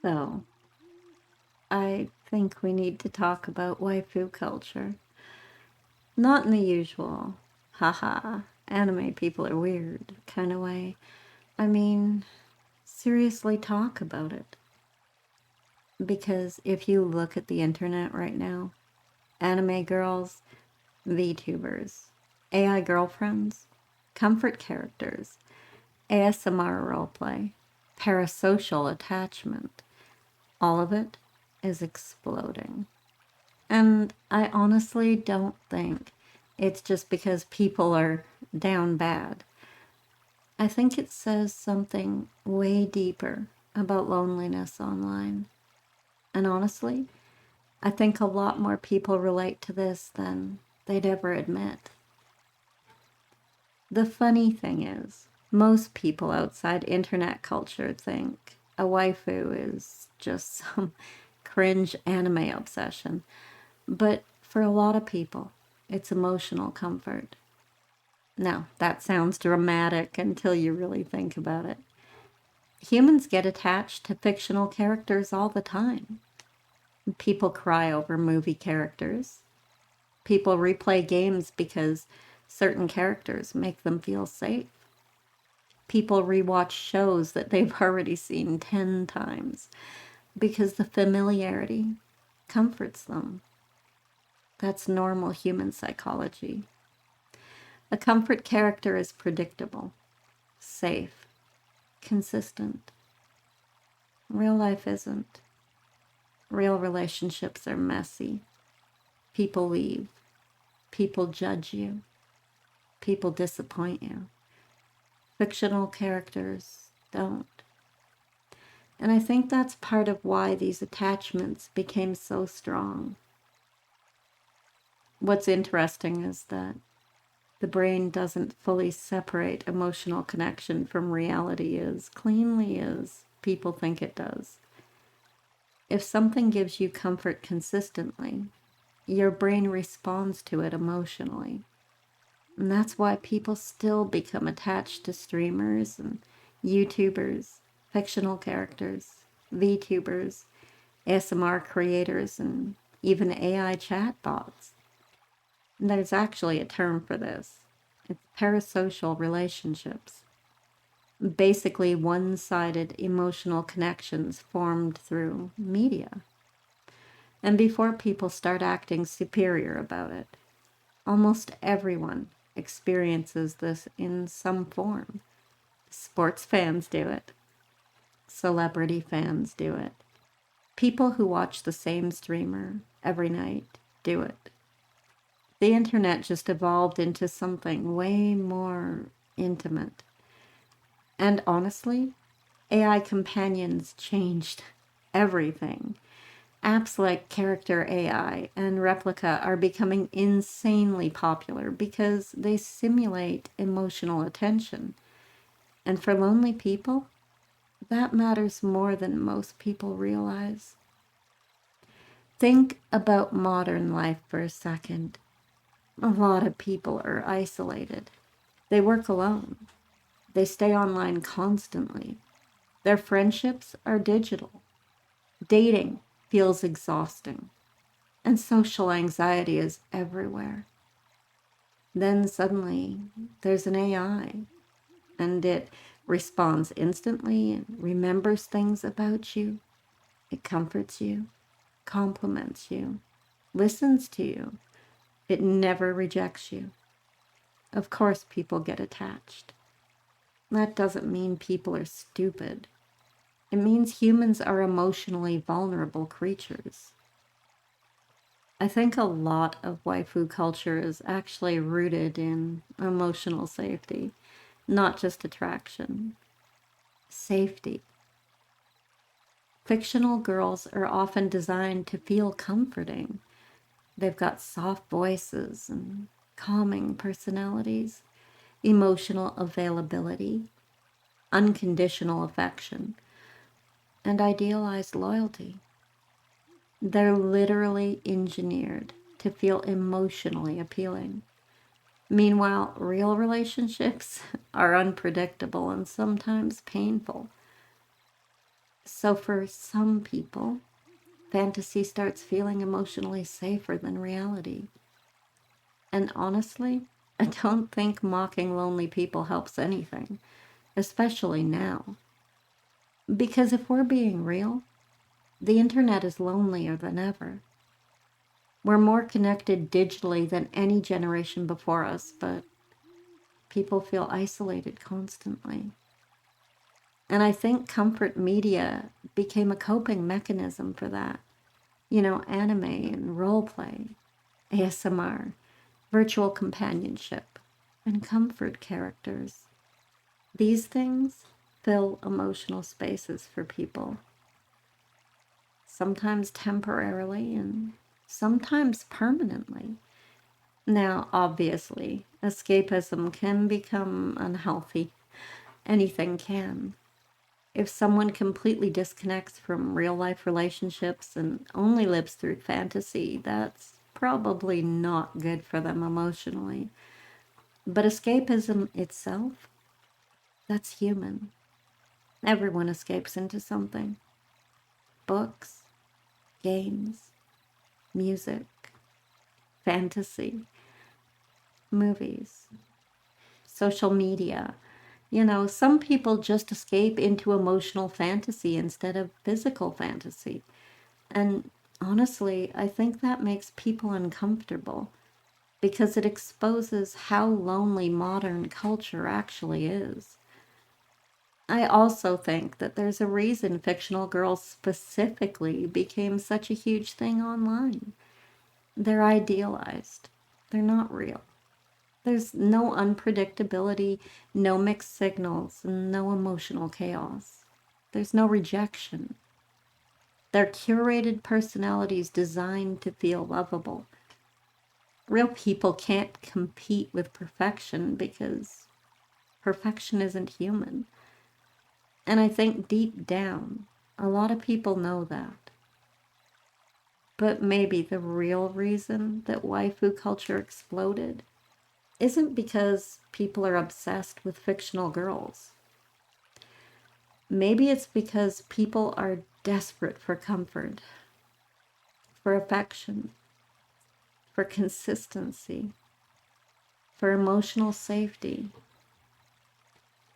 So, I think we need to talk about waifu culture. Not in the usual, haha, anime people are weird kind of way. I mean, seriously talk about it. Because if you look at the internet right now, anime girls, VTubers, AI girlfriends, comfort characters, ASMR roleplay, parasocial attachment, all of it is exploding. And I honestly don't think it's just because people are down bad. I think it says something way deeper about loneliness online. And honestly, I think a lot more people relate to this than they'd ever admit. The funny thing is, most people outside internet culture think a waifu is just some cringe anime obsession. But for a lot of people, it's emotional comfort. Now, that sounds dramatic until you really think about it. Humans get attached to fictional characters all the time. People cry over movie characters. People replay games because certain characters make them feel safe. People rewatch shows that they've already seen 10 times because the familiarity comforts them. That's normal human psychology. A comfort character is predictable, safe, consistent. Real life isn't. Real relationships are messy. People leave. People judge you. People disappoint you. Fictional characters don't. And I think that's part of why these attachments became so strong. What's interesting is that the brain doesn't fully separate emotional connection from reality as cleanly as people think it does. If something gives you comfort consistently, your brain responds to it emotionally. And that's why people still become attached to streamers and YouTubers, fictional characters, VTubers, ASMR creators, and even AI chatbots. And there's actually a term for this. It's parasocial relationships. Basically, one-sided emotional connections formed through media. And before people start acting superior about it, almost everyone experiences this in some form. Sports fans do it. Celebrity fans do it. People who watch the same streamer every night do it. The internet just evolved into something way more intimate. And honestly, AI companions changed everything. Apps like Character AI and Replica are becoming insanely popular because they simulate emotional attention. And for lonely people, that matters more than most people realize. Think about modern life for a second. A lot of people are isolated. They work alone. They stay online constantly. Their friendships are digital. Dating feels exhausting. And social anxiety is everywhere. Then suddenly there's an AI and it responds instantly and remembers things about you. It comforts you, compliments you, listens to you. It never rejects you. Of course, people get attached. That doesn't mean people are stupid. It means humans are emotionally vulnerable creatures. I think a lot of waifu culture is actually rooted in emotional safety, not just attraction. Safety. Fictional girls are often designed to feel comforting. They've got soft voices and calming personalities, emotional availability, unconditional affection, and idealized loyalty. They're literally engineered to feel emotionally appealing. Meanwhile, real relationships are unpredictable and sometimes painful. So for some people, fantasy starts feeling emotionally safer than reality. And honestly, I don't think mocking lonely people helps anything, especially now. Because if we're being real, the internet is lonelier than ever. We're more connected digitally than any generation before us, but people feel isolated constantly. And I think comfort media became a coping mechanism for that. Anime and role play, ASMR, virtual companionship, and comfort characters. These things fill emotional spaces for people, sometimes temporarily and sometimes permanently. Now, obviously, escapism can become unhealthy. Anything can. If someone completely disconnects from real life relationships and only lives through fantasy, that's probably not good for them emotionally. But escapism itself, that's human. Everyone escapes into something: books, games, music, fantasy, movies, social media. Some people just escape into emotional fantasy instead of physical fantasy. And honestly, I think that makes people uncomfortable because it exposes how lonely modern culture actually is. I also think that there's a reason fictional girls specifically became such a huge thing online. They're idealized, they're not real. There's no unpredictability, no mixed signals, and no emotional chaos. There's no rejection. They're curated personalities designed to feel lovable. Real people can't compete with perfection because perfection isn't human. And I think deep down, a lot of people know that. But maybe the real reason that waifu culture exploded isn't because people are obsessed with fictional girls. Maybe it's because people are desperate for comfort, for affection, for consistency, for emotional safety,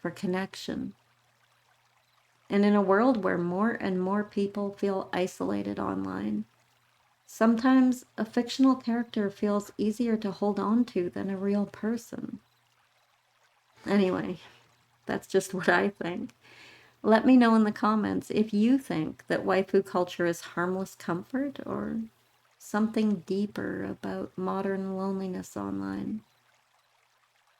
for connection. And in a world where more and more people feel isolated online, sometimes a fictional character feels easier to hold on to than a real person. Anyway, that's just what I think. Let me know in the comments if you think that waifu culture is harmless comfort or something deeper about modern loneliness online.